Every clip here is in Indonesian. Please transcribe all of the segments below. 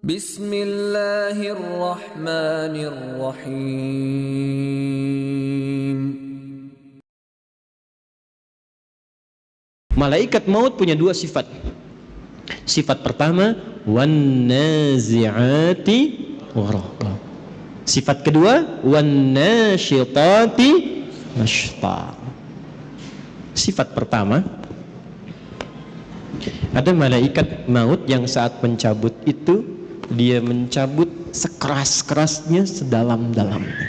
Bismillahirrahmanirrahim. Malaikat maut punya dua sifat. Sifat pertama, wan nazi'ati gharqa. Sifat kedua, wan nasyitati nashta. Sifat pertama, ada malaikat maut yang saat mencabut itu dia mencabut sekeras-kerasnya, sedalam-dalamnya.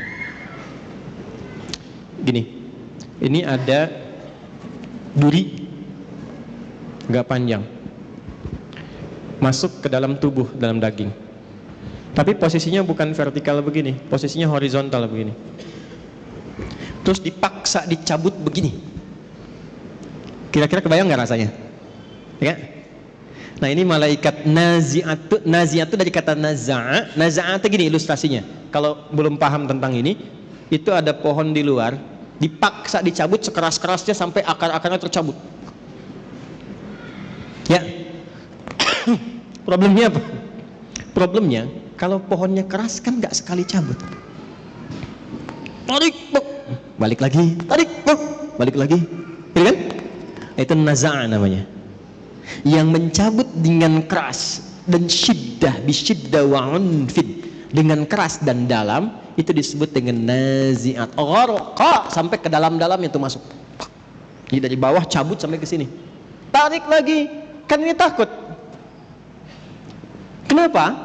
Gini, ini ada duri gak panjang masuk ke dalam tubuh, dalam daging, tapi posisinya bukan vertikal begini, posisinya horizontal begini, terus dipaksa dicabut begini. Kira-kira kebayang gak rasanya? Ya? Nah, ini malaikat nazi'atu. Nazi'atu dari kata naza'a. Naza'a itu gini ilustrasinya, kalau belum paham tentang ini, itu ada pohon di luar, dipaksa dicabut sekeras-kerasnya sampai akar-akarnya tercabut. Ya. Problemnya apa? Problemnya kalau pohonnya keras kan nggak sekali cabut. Tarik, balik lagi, tarik, balik lagi. Gitu kan? Itu naza'a namanya. Yang mencabut dengan keras dan syiddah, bisyiddah wa unfid, dengan keras dan dalam, itu disebut dengan nazi'at gharqa, sampai ke dalam-dalamnya itu masuk. Jadi dari bawah cabut sampai ke sini. Tarik lagi, kan ini takut. Kenapa?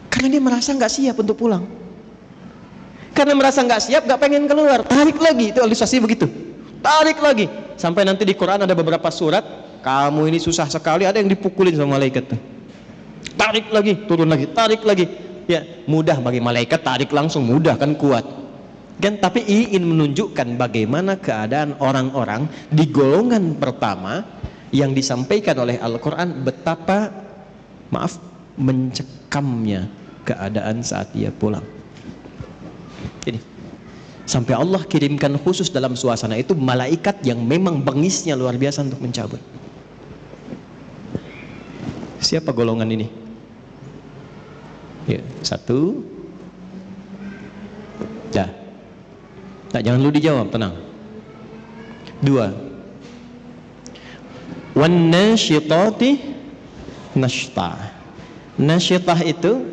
Karena dia merasa nggak siap untuk pulang. Karena merasa nggak siap, nggak pengen keluar. Tarik lagi, itu ilustrasi begitu. Tarik lagi, sampai nanti di Quran ada beberapa surat, kamu ini susah sekali, ada yang dipukulin sama malaikat. Tarik lagi, turun lagi, tarik lagi. Ya, mudah bagi malaikat, tarik langsung mudah kan, kuat. Kan, tapi ingin menunjukkan bagaimana keadaan orang-orang di golongan pertama yang disampaikan oleh Al-Quran, betapa mencekamnya keadaan saat dia pulang. Ini sampai Allah kirimkan khusus dalam suasana itu malaikat yang memang bengisnya luar biasa untuk mencabut. Siapa golongan ini? Ya, satu. Dah. Nah, jangan lu dijawab, tenang. Dua. Wan nasyitati nashta. Nasyitah itu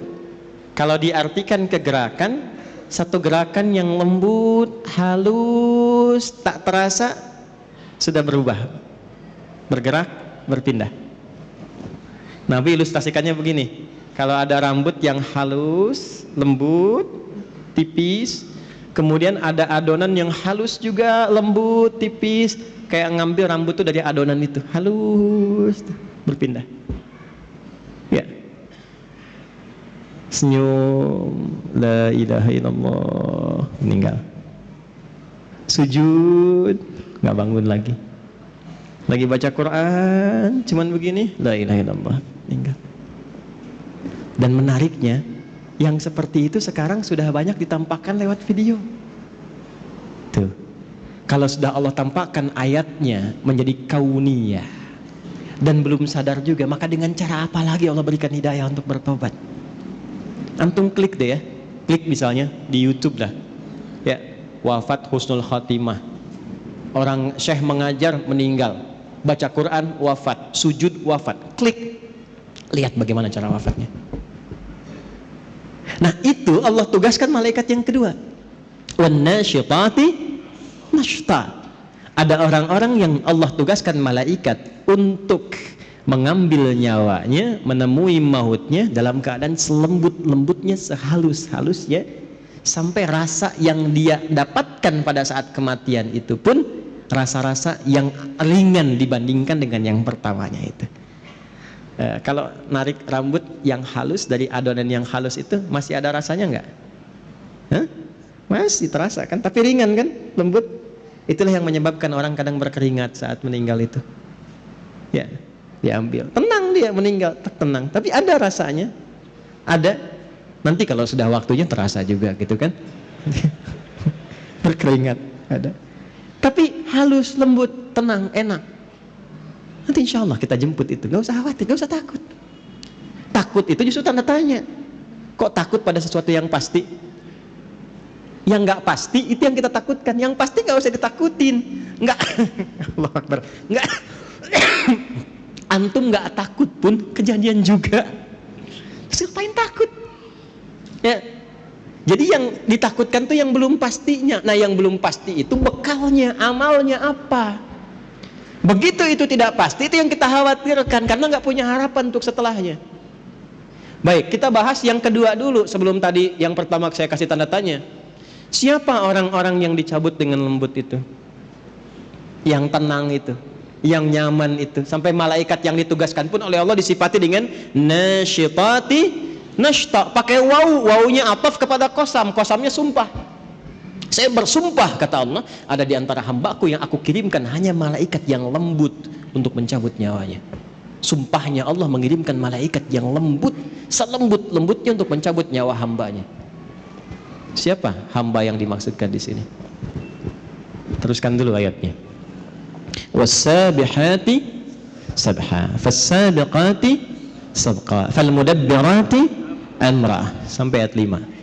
kalau diartikan ke gerakan, satu gerakan yang lembut, halus, tak terasa sudah berubah, bergerak, berpindah. Nabi ilustrasikannya begini, kalau ada rambut yang halus, lembut, tipis, kemudian ada adonan yang halus juga, lembut, tipis, kayak ngambil rambut itu dari adonan itu, halus, berpindah. Ya. Senyum, la ilaha illallah, meninggal. Sujud, nggak bangun lagi. Lagi baca Quran, cuman begini, la ilaha illallah, meninggal. Dan menariknya, yang seperti itu sekarang sudah banyak ditampakkan lewat video. Tuh, kalau sudah Allah tampakkan ayatnya menjadi kauniyah dan belum sadar juga, maka dengan cara apa lagi Allah berikan hidayah untuk bertobat? Antum klik deh ya, klik misalnya di YouTube lah, ya, wafat husnul khatimah, orang syekh mengajar meninggal, baca Quran wafat, sujud wafat, klik, lihat bagaimana cara wafatnya. Nah, itu Allah tugaskan malaikat yang kedua, wan nasyitati nashta. Ada orang-orang yang Allah tugaskan malaikat untuk mengambil nyawanya, menemui mautnya dalam keadaan selembut-lembutnya, sehalus-halusnya, sampai rasa yang dia dapatkan pada saat kematian itu pun rasa-rasa yang ringan dibandingkan dengan yang pertamanya itu. Kalau narik rambut yang halus dari adonan yang halus itu masih ada rasanya nggak? Masih terasa kan, tapi ringan kan, lembut. Itulah yang menyebabkan orang kadang berkeringat saat meninggal itu. Ya, diambil, tenang dia meninggal, tenang, tapi ada rasanya, ada. Nanti kalau sudah waktunya terasa juga gitu kan. Berkeringat ada, tapi halus, lembut, tenang, enak. Nanti insya Allah kita jemput itu, gak usah khawatir, gak usah takut. Takut itu justru tanda tanya. Kok takut pada sesuatu yang pasti? Yang nggak pasti itu yang kita takutkan. Yang pasti nggak usah ditakutin. Nggak, Allah Akbar. Nggak, antum nggak takut pun kejadian juga. Siapain takut? Ya. Jadi yang ditakutkan tuh yang belum pastinya. Nah, yang belum pasti itu bekalnya, amalnya apa? Begitu itu tidak pasti, itu yang kita khawatirkan karena nggak punya harapan untuk setelahnya. Baik, kita bahas yang kedua dulu sebelum tadi yang pertama saya kasih tanda tanya. Siapa orang-orang yang dicabut dengan lembut itu? Yang tenang itu, yang nyaman itu. Sampai malaikat yang ditugaskan pun oleh Allah disifati dengan nasyitati nashta. Pakai waw, wawunya ataf kepada kosam, kosamnya sumpah. Saya bersumpah, kata Allah, ada di antara hambaku yang aku kirimkan hanya malaikat yang lembut untuk mencabut nyawanya. Sumpahnya Allah mengirimkan malaikat yang lembut, selembut-lembutnya untuk mencabut nyawa hambanya. Siapa hamba yang dimaksudkan di sini? Teruskan dulu ayatnya. Was-sabihati sabha, fas-sabiqati sabqa, fal-mudabbirati amra, sampai ayat 5.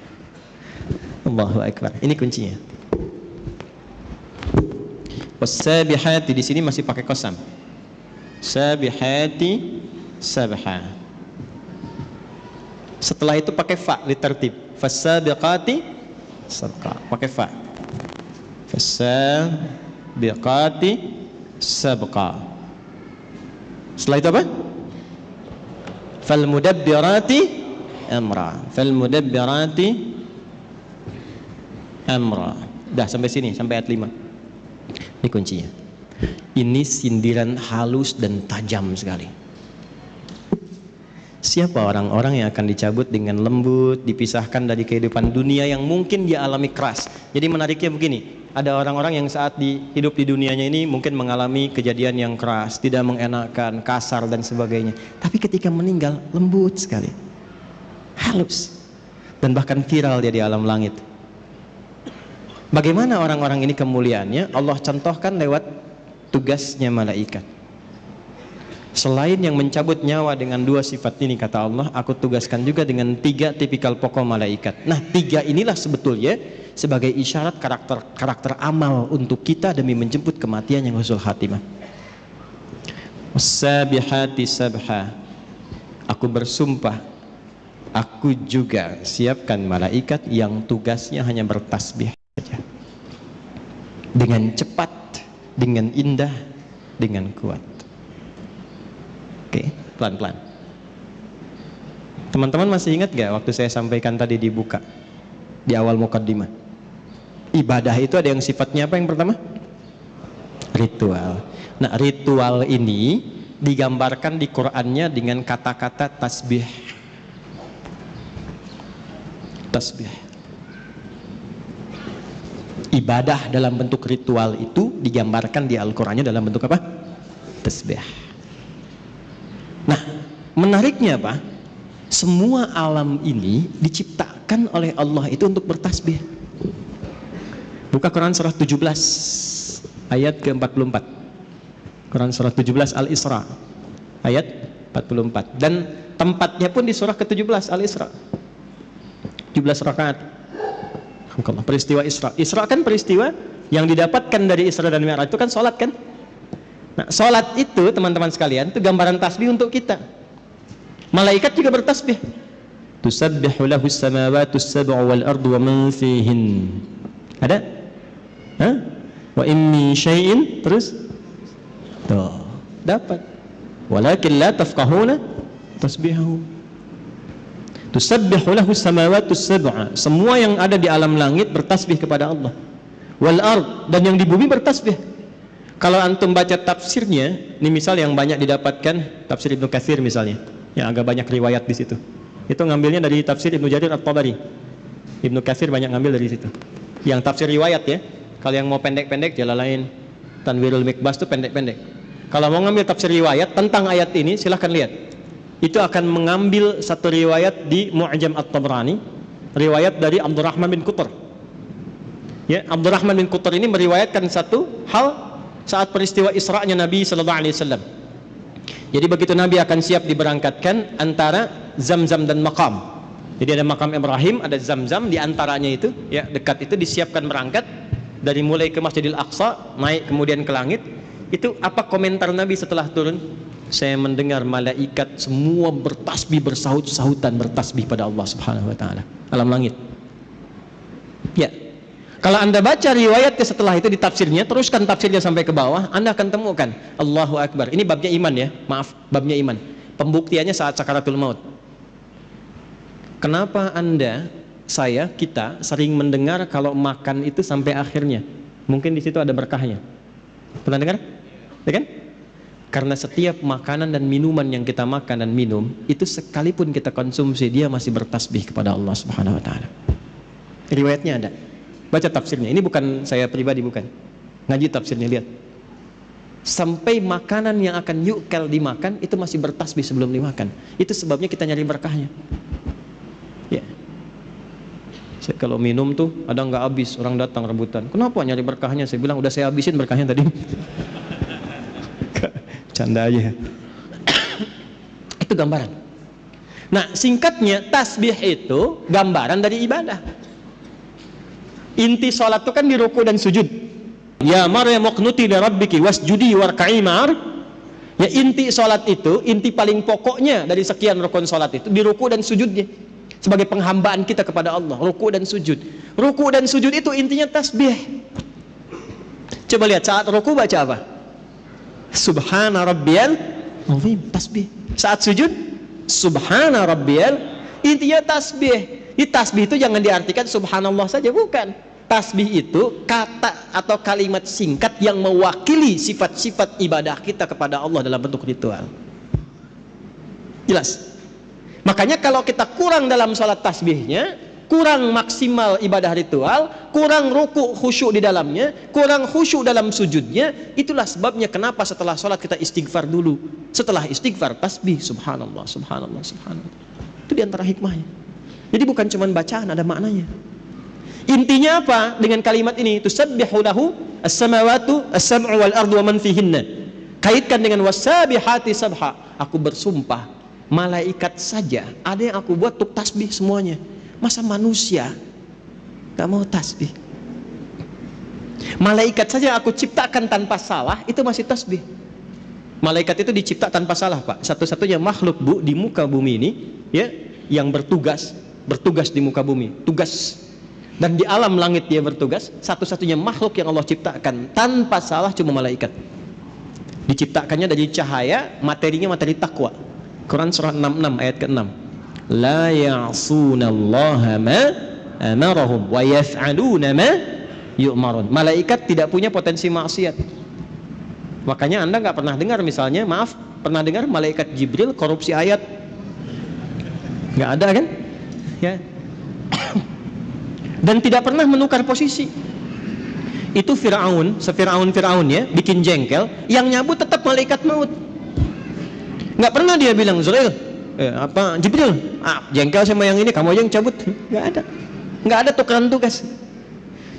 Allahu Akbar. Ini kuncinya. Was-sabihati di sini masih pakai qasam. Sabihati sabha. Setelah itu pakai fa litertib. Fas-sabiqati sabqa. Pakai fa. Fas-sabiqati sabqa. Setelah itu apa? Fal-mudabbirati amra. Fal-mudabbirati amra. Dah sampai sini, sampai ayat 5. Ini kuncinya. Ini sindiran halus dan tajam sekali. Siapa orang-orang yang akan dicabut dengan lembut, dipisahkan dari kehidupan dunia yang mungkin dia alami keras. Jadi menariknya begini, ada orang-orang yang saat hidup di dunianya ini mungkin mengalami kejadian yang keras, tidak mengenakan, kasar dan sebagainya. Tapi ketika meninggal lembut sekali, halus, dan bahkan viral dia di alam langit. Bagaimana orang-orang ini kemuliaannya? Allah contohkan lewat tugasnya malaikat. Selain yang mencabut nyawa dengan 2 sifat ini, kata Allah, aku tugaskan juga dengan 3 tipikal pokok malaikat. Nah, 3 inilah sebetulnya sebagai isyarat karakter amal untuk kita demi menjemput kematian yang husnul khatimah. As-sabihati sabha. Aku bersumpah, aku juga siapkan malaikat yang tugasnya hanya bertasbih saja. Dengan cepat, dengan indah, dengan kuat. Oke, pelan-pelan. Teman-teman masih ingat gak waktu saya sampaikan tadi dibuka di awal mukaddimah? Ibadah itu ada yang sifatnya apa yang pertama? Ritual. Nah, ritual ini digambarkan di Qur'annya dengan kata-kata tasbih. Tasbih. Ibadah dalam bentuk ritual itu digambarkan di Al-Qur'annya dalam bentuk apa? Tasbih. Nah, menariknya apa? Semua alam ini diciptakan oleh Allah itu untuk bertasbih. Buka Quran surah 17 ayat ke-44. Quran surah 17 Al-Isra ayat 44. Dan tempatnya pun di surah ke-17 Al-Isra. 17 rakaat. Peristiwa Isra. Isra kan peristiwa yang didapatkan dari Isra dan Mi'raj itu kan salat kan? Nah, salat itu teman-teman sekalian itu gambaran tasbih untuk kita. Malaikat juga bertasbih. Tusabbihu lahu as-samawati as-sab'u wal ardu wa man fihin. Ada? Hah? Wa in min syai'in, terus tuh, dapat. Walakin la tafqahuna tasbihahu. Tusabbihu lahu as-samawati as-sab'u. Semua yang ada di alam langit bertasbih kepada Allah. Wal ard, dan yang di bumi bertasbih. Kalau antum baca tafsirnya, ini misal yang banyak didapatkan tafsir Ibnu Katsir misalnya, yang agak banyak riwayat di situ. Itu ngambilnya dari tafsir Ibnu Jarir At-Tabari. Ibnu Katsir banyak ngambil dari situ. Yang tafsir riwayat ya. Kalau yang mau pendek-pendek jalan lain. Tanwirul Mikbas itu pendek-pendek. Kalau mau ngambil tafsir riwayat tentang ayat ini, silahkan lihat. Itu akan mengambil satu riwayat di Mu'jam At-Tabrani, riwayat dari Abdurrahman bin Qutr. Ya, Abdurrahman bin Qutr ini meriwayatkan satu hal saat peristiwa Isra'nya Nabi sallallahu alaihi wasallam. Jadi begitu Nabi akan siap diberangkatkan, antara Zam-Zam dan Maqam. Jadi ada Maqam Ibrahim, ada Zam-Zam, di antaranya itu ya dekat itu disiapkan berangkat dari mulai ke Masjidil Aqsa, naik kemudian ke langit. Itu apa komentar Nabi setelah turun? Saya mendengar malaikat semua bertasbih, bersahut-sahutan bertasbih pada Allah Subhanahu wa taala alam langit. Ya. Kalau Anda baca riwayatnya setelah itu di tafsirnya, teruskan tafsirnya sampai ke bawah, Anda akan temukan Allahu Akbar. Ini babnya iman ya, maaf, babnya iman. Pembuktiannya saat sakaratul maut. Kenapa kita sering mendengar kalau makan itu sampai akhirnya? Mungkin di situ ada berkahnya. Pernah dengar? Ya kan? Karena setiap makanan dan minuman yang kita makan dan minum, itu sekalipun kita konsumsi, dia masih bertasbih kepada Allah Subhanahu wa taala. Riwayatnya ada. Baca tafsirnya. Ini bukan saya pribadi, bukan. Ngaji tafsirnya, lihat. Sampai makanan yang akan yukal dimakan itu masih bertasbih sebelum dimakan. Itu sebabnya kita nyari berkahnya. Ya. Saya kalau minum tuh ada nggak habis, orang datang rebutan. Kenapa nyari berkahnya? Saya bilang udah saya habisin berkahnya tadi. Canda aja. Itu gambaran. Nah, singkatnya tasbih itu gambaran dari ibadah. Inti sholat itu kan di ruku dan sujud. Ya Maryam uqnuti li rabbiki wasjudi warka'i ma'ar. Ya, inti sholat itu, inti paling pokoknya dari sekian rukun sholat itu di ruku dan sujudnya. Sebagai penghambaan kita kepada Allah, ruku dan sujud. Ruku dan sujud itu intinya tasbih. Coba lihat saat ruku baca apa? Subhana rabbiyal azim, tasbih. Saat sujud, subhana rabbiyal, intinya tasbih. Di tasbih itu jangan diartikan subhanallah saja, bukan. Tasbih itu kata atau kalimat singkat yang mewakili sifat-sifat ibadah kita kepada Allah dalam bentuk ritual. Jelas? Makanya kalau kita kurang dalam sholat tasbihnya, kurang maksimal ibadah ritual, kurang ruku khusyuk di dalamnya, kurang khusyuk dalam sujudnya, itulah sebabnya kenapa setelah sholat kita istighfar dulu. Setelah istighfar tasbih, subhanallah, subhanallah, subhanallah. Itu diantara hikmahnya. Jadi bukan cuma bacaan, ada maknanya. Intinya apa dengan kalimat ini? Tusabbihu lahu as-samawatu as-sab'u wal ardu wa man fihinna. Kaitkan dengan wasabihati sabha. Aku bersumpah, malaikat saja ada yang aku buat untuk tasbih semuanya. Masa manusia gak mau tasbih? Malaikat saja aku ciptakan tanpa salah, itu masih tasbih. Malaikat itu dicipta tanpa salah, Pak. Satu-satunya makhluk di muka bumi ini ya, yang bertugas di muka bumi, tugas. Dan di alam langit dia bertugas, satu-satunya makhluk yang Allah ciptakan tanpa salah cuma malaikat. Diciptakannya dari cahaya, materinya materi takwa. Quran surah 66 ayat ke-6. La ya'sunallaha ma amarahum wa yaf'aluna ma yu'marun. Malaikat tidak punya potensi maksiat. Makanya Anda nggak pernah dengar misalnya, maaf, pernah dengar malaikat Jibril korupsi ayat? Nggak ada kan? Ya. Dan tidak pernah menukar posisi. Itu Fir'aun ya, bikin jengkel, yang nyabut tetap malaikat maut. Nggak pernah dia bilang, Jibril, jengkel sama yang ini, kamu aja yang cabut. Nggak ada tukeran tugas.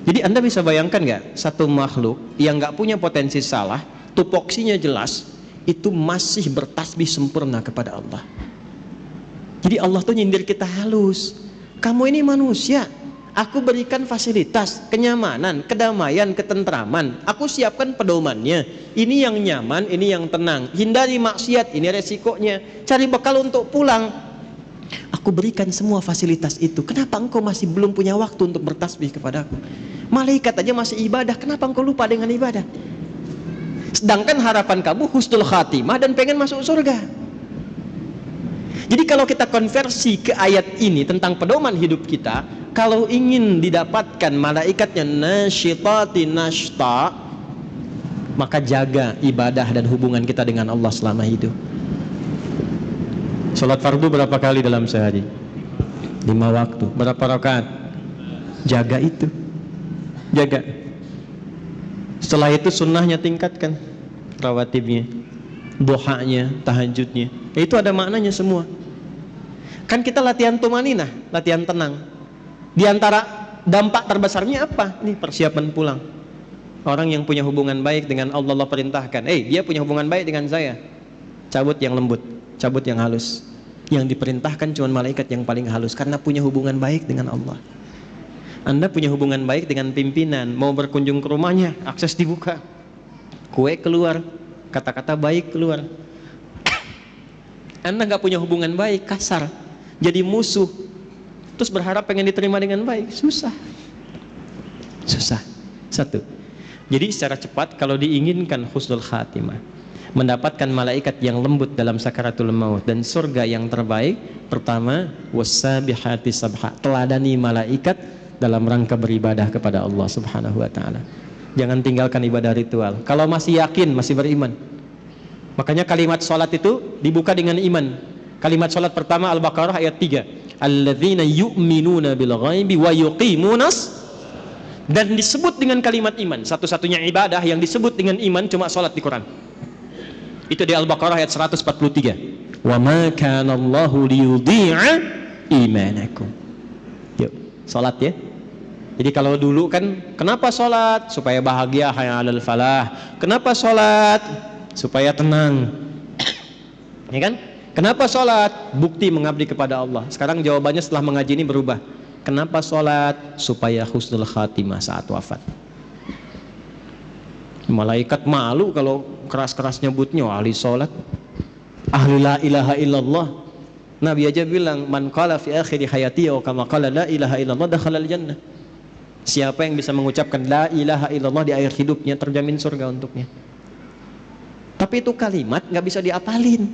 Jadi Anda bisa bayangkan nggak, satu makhluk yang nggak punya potensi salah, tupoksinya jelas, itu masih bertasbih sempurna kepada Allah. Jadi Allah tuh nyindir kita halus. Kamu ini manusia, aku berikan fasilitas, kenyamanan, kedamaian, ketentraman. Aku siapkan pedomannya. Ini yang nyaman, ini yang tenang. Hindari maksiat, ini resikonya. Cari bekal untuk pulang. Aku berikan semua fasilitas itu. Kenapa engkau masih belum punya waktu untuk bertasbih kepadaku? Malaikat aja masih ibadah, kenapa engkau lupa dengan ibadah? Sedangkan harapan kamu husnul khatimah dan pengen masuk surga. Jadi kalau kita konversi ke ayat ini tentang pedoman hidup kita, kalau ingin didapatkan malaikatnya nasyitati nashta, maka jaga ibadah dan hubungan kita dengan Allah selama hidup. Salat fardu berapa kali dalam sehari? 5 waktu. Berapa rakaat? Jaga itu. Jaga. Setelah itu sunnahnya tingkatkan, rawatibnya, duhanya, tahajudnya. Itu ada maknanya semua. Kan kita latihan tumaninah, latihan tenang. Di antara dampak terbesarnya apa? Ini persiapan pulang. Orang yang punya hubungan baik dengan Allah, Allah perintahkan, dia punya hubungan baik dengan saya. Cabut yang lembut, cabut yang halus. Yang diperintahkan cuma malaikat yang paling halus karena punya hubungan baik dengan Allah. Anda punya hubungan baik dengan pimpinan, mau berkunjung ke rumahnya, akses dibuka. Kue keluar, kata-kata baik keluar. Anda nggak punya hubungan baik, kasar, jadi musuh. Terus berharap pengen diterima dengan baik, susah. Susah. Satu. Jadi secara cepat kalau diinginkan husnul khatimah, mendapatkan malaikat yang lembut dalam sakaratul maut dan surga yang terbaik, pertama wassabihati sabha, teladani malaikat dalam rangka beribadah kepada Allah Subhanahu wa taala. Jangan tinggalkan ibadah ritual. Kalau masih yakin, masih beriman. Makanya kalimat salat itu dibuka dengan iman. Kalimat salat pertama Al-Baqarah ayat 3. Alladzina yu'minuna bil ghaibi wa yuqimunas, dan disebut dengan kalimat iman. Satu-satunya ibadah yang disebut dengan iman cuma salat di Quran. Itu di Al-Baqarah ayat 143. Wa ma kana Allahu liyudhi'a imanakum. Yuk, salat ya. Jadi kalau dulu kan, kenapa sholat? Supaya bahagia, hayya 'alal falah. Kenapa sholat? Supaya tenang. Ya kan? Kenapa sholat? Bukti mengabdi kepada Allah. Sekarang jawabannya setelah mengaji ini berubah. Kenapa sholat? Supaya husnul khatimah saat wafat. Malaikat malu kalau keras-keras nyebutnya ahli sholat, ahli la ilaha illallah. Nabi aja bilang, man qala fi akhiri hayati wa kama qala la ilaha illallah dakhala al-jannah. Siapa yang bisa mengucapkan la ilaha illallah di akhir hidupnya, terjamin surga untuknya. Tapi itu kalimat nggak bisa diapalin.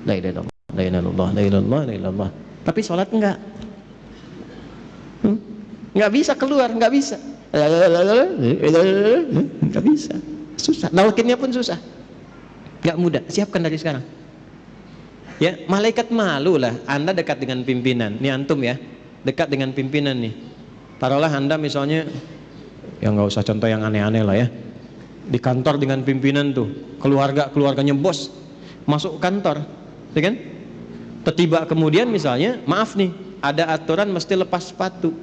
La ilaha illallah, la ilaha illallah, la ilaha illallah, la ilaha illallah. Tapi sholat enggak. Nggak bisa keluar, nggak bisa. Nggak bisa. Susah. Nalkinnya pun susah. Nggak mudah. Siapkan dari sekarang. Ya, malaikat malu lah. Anda dekat dengan pimpinan. Ini antum ya, dekat dengan pimpinan nih. Taruhlah Anda misalnya, ya nggak usah contoh yang aneh-aneh lah ya, di kantor dengan pimpinan tuh, keluarganya bos masuk kantor, ya kan? Tiba kemudian misalnya, maaf nih, ada aturan mesti lepas sepatu.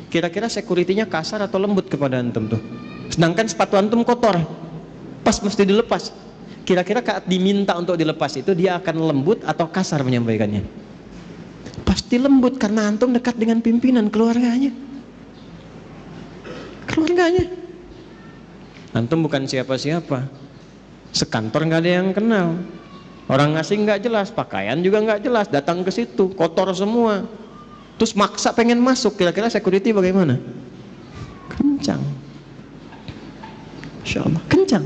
Kira-kira security-nya kasar atau lembut kepada antum tuh? Sedangkan sepatu antum kotor, pas mesti dilepas. Kira-kira saat diminta untuk dilepas itu dia akan lembut atau kasar menyampaikannya? Pasti lembut karena antum dekat dengan pimpinan keluarganya. Antum bukan siapa-siapa, sekantor nggak ada yang kenal, orang asing nggak jelas, pakaian juga nggak jelas, datang ke situ kotor semua, terus maksa pengen masuk. Kira-kira security bagaimana? Kencang, Insya Allah kencang.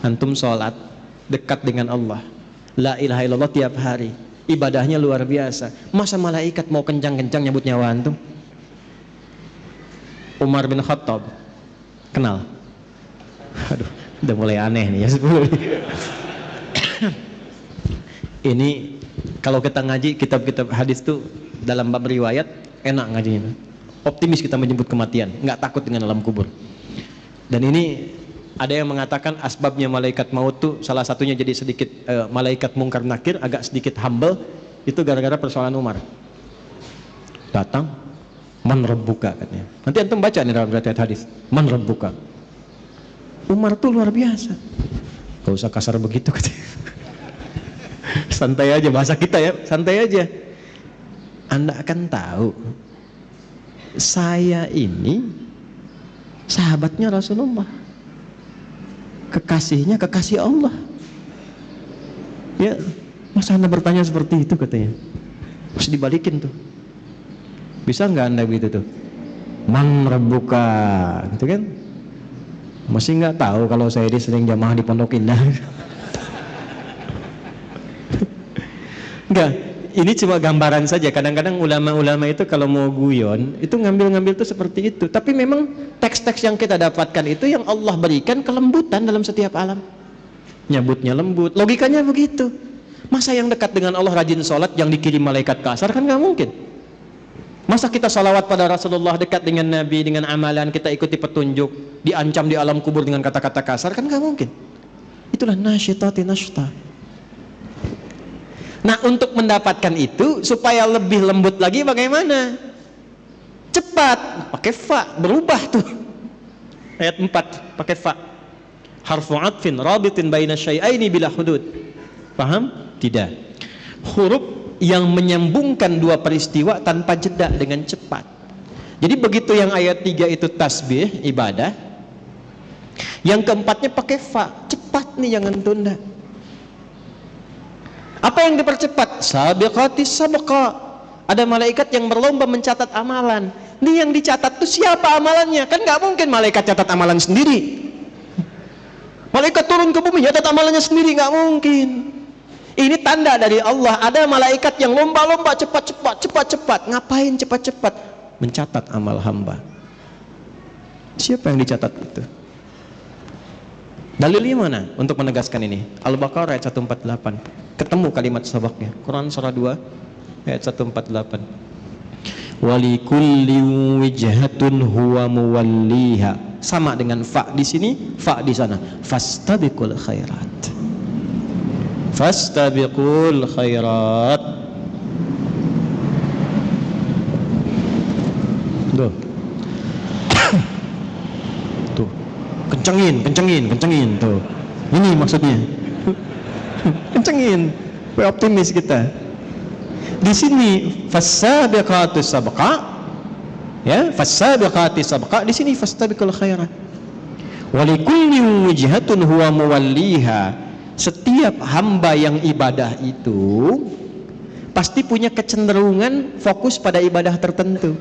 Antum sholat dekat dengan Allah, la ilaha illallah tiap hari, ibadahnya luar biasa. Masa malaikat mau kencang-kencang nyebut nyawa antum? Umar bin Khattab, kenal? Aduh, udah mulai aneh nih ya. Ini kalau kita ngaji kitab-kitab hadis tuh dalam bab riwayat enak ngajinya. Optimis kita menjemput kematian, nggak takut dengan alam kubur. Dan ini ada yang mengatakan asbabnya malaikat maut tuh salah satunya jadi sedikit malaikat mungkar nakir agak sedikit humble itu gara-gara persoalan Umar. Datang, man rabbuka katanya. Nanti antum baca nih dalam riwayat hadis. Man rabbuka. Umar tuh luar biasa. Gak usah kasar begitu katanya. Santai aja bahasa kita ya, santai aja. Anda akan tahu saya ini sahabatnya Rasulullah. Kekasihnya kekasih Allah. Ya, masa Anda bertanya seperti itu katanya? Harus dibalikin tuh. Bisa nggak Anda begitu tuh? Man rabbuka, gitu kan? Masih nggak tahu kalau saya ini sering jamaah di Pondok Indah. Enggak, ini cuma gambaran saja. Kadang-kadang ulama-ulama itu kalau mau guyon, itu ngambil-ngambil tuh seperti itu. Tapi memang teks-teks yang kita dapatkan itu yang Allah berikan kelembutan dalam setiap alam. Nyebutnya lembut, logikanya begitu. Masa yang dekat dengan Allah rajin sholat yang dikirim malaikat kasar, kan nggak mungkin. Masa kita salawat pada Rasulullah, dekat dengan Nabi, dengan amalan kita ikuti petunjuk, diancam di alam kubur dengan kata-kata kasar, kan nggak mungkin. Itulah nasyitati nasyta. Nah, untuk mendapatkan itu supaya lebih lembut lagi bagaimana? Cepat, pakai fa, berubah tuh. Ayat 4 pakai fa. Harfu atfin rabitin baina syai'aini bila hudud. Paham? Tidak. huruf yang menyambungkan dua peristiwa tanpa jeda dengan cepat. Jadi begitu yang ayat 3 itu tasbih, ibadah, yang keempatnya pakai fa, cepat nih, jangan tunda. Apa yang dipercepat? Sabiqatis sabqa. Ada malaikat yang berlomba mencatat amalan. Nih yang dicatat tuh siapa amalannya? Kan nggak mungkin malaikat catat amalan sendiri. Malaikat turun ke bumi catat amalannya sendiri, nggak mungkin. Ini tanda dari Allah. Ada malaikat yang lomba-lomba cepat-cepat. Ngapain cepat-cepat? Mencatat amal hamba. Siapa yang dicatat itu? Dalilnya mana untuk menegaskan ini? Al-Baqarah ayat 148. Ketemu kalimat sabaknya. Quran surah 2 ayat 148. Walikulli wijhatun huwa muwalliha. Sama dengan fa di sini, fa di sana. Fastabiqul khairat. Fastabiqul khairat. Tuh. Tuh. Kencengin tuh. Ini maksudnya. Kencengin. Optimis kita. Di sini fasabiqatus sabqa. Ya, fasabiqatis sabqa, di sini fastabiqul khairat. Walikulli wijhatun huwa muwalliha. Setiap hamba yang ibadah itu pasti punya kecenderungan fokus pada ibadah tertentu.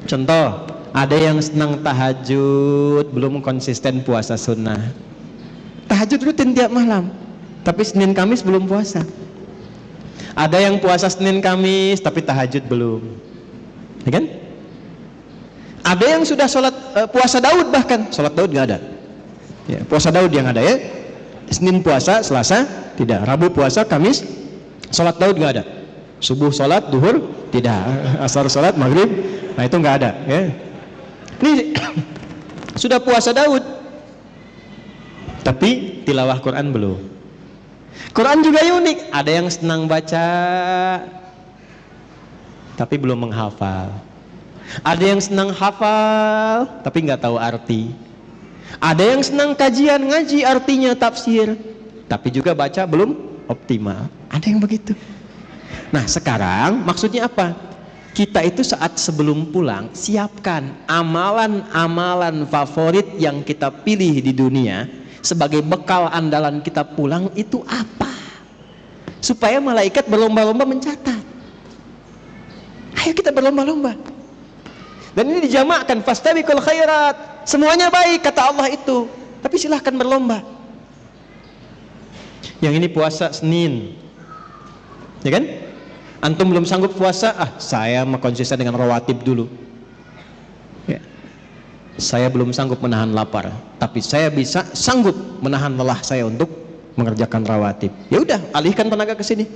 Contoh, ada yang senang tahajud, belum konsisten puasa sunnah. Tahajud rutin tiap malam, tapi Senin Kamis belum puasa. Ada yang puasa Senin Kamis tapi tahajud belum, ya kan? Ada yang sudah sholat puasa Daud, bahkan sholat Daud nggak ada. Ya, puasa Daud yang ada ya. Senin puasa, Selasa tidak, Rabu puasa, Kamis sholat Daud nggak ada. Subuh sholat, duhur tidak, asar sholat, maghrib, nah itu nggak ada. Ya. Ini sudah puasa Daud, tapi tilawah Quran belum. Quran juga unik. Ada yang senang baca, tapi belum menghafal. Ada yang senang hafal tapi nggak tahu arti. Ada yang senang kajian, ngaji artinya, tafsir, tapi juga baca belum optimal. Ada yang begitu. Nah sekarang maksudnya apa? Kita itu saat sebelum pulang siapkan amalan-amalan favorit yang kita pilih di dunia sebagai bekal andalan kita pulang itu apa? Supaya malaikat berlomba-lomba mencatat. Ayo kita berlomba-lomba. Dan ini dijamakkan, fastabiqul khairat. Semuanya baik kata Allah itu, tapi silahkan berlomba. Yang ini puasa Senin, ya kan? Antum belum sanggup puasa, saya mau konsisten dengan rawatib dulu. Ya. Saya belum sanggup menahan lapar, tapi saya bisa sanggup menahan lelah saya untuk mengerjakan rawatib. Ya udah, alihkan tenaga ke sini.